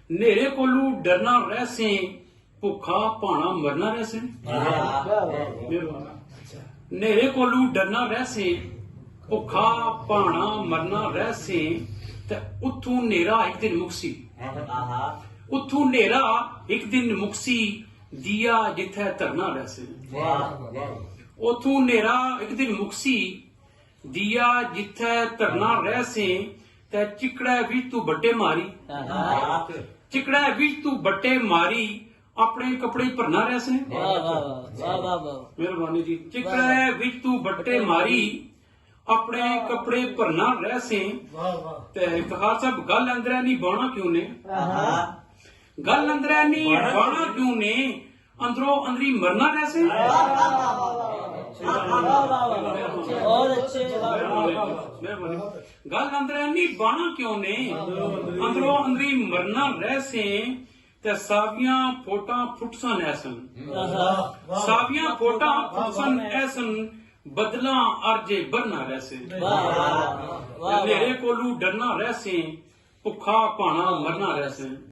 नेरे कोलू डरना रह से भुखा भाना मरना रह से नेरे कोलू डरना रह से भुखा भाना मरना रह से ते उथू नेरा एक दिन मुक्सी उथू नेरा एक दिन मुक्सी दिया जिथे धरना रह से उथू नेरा एक दिन मुक्सी दिया जिथे धरना रह से ते चिकड़ा भी तू बट्टे मारी चिकड़ा भी तू बट्टे मारी अपने कपड़े भरना रह से मेहरबानी जी चिकड़ा भी तू बट्टे मारी अपने कपड़े भरना रह से ते कहा सब गल अंदर नहीं बाणा क्यों ने गल अंदर नहीं बाणा क्यों ने अंदरों अंदरी मरना रह से गल अंदर नहीं बाणा क्यों ने अंदरों अंदरी मरना रह से ते सावियां फोटा फुटसन ऐसन सावियां फोटा फुटसन ऐसन बदला अर्जे बरना रह से नेरे कोलू डरना रह से भुखा भाना मरना रह से।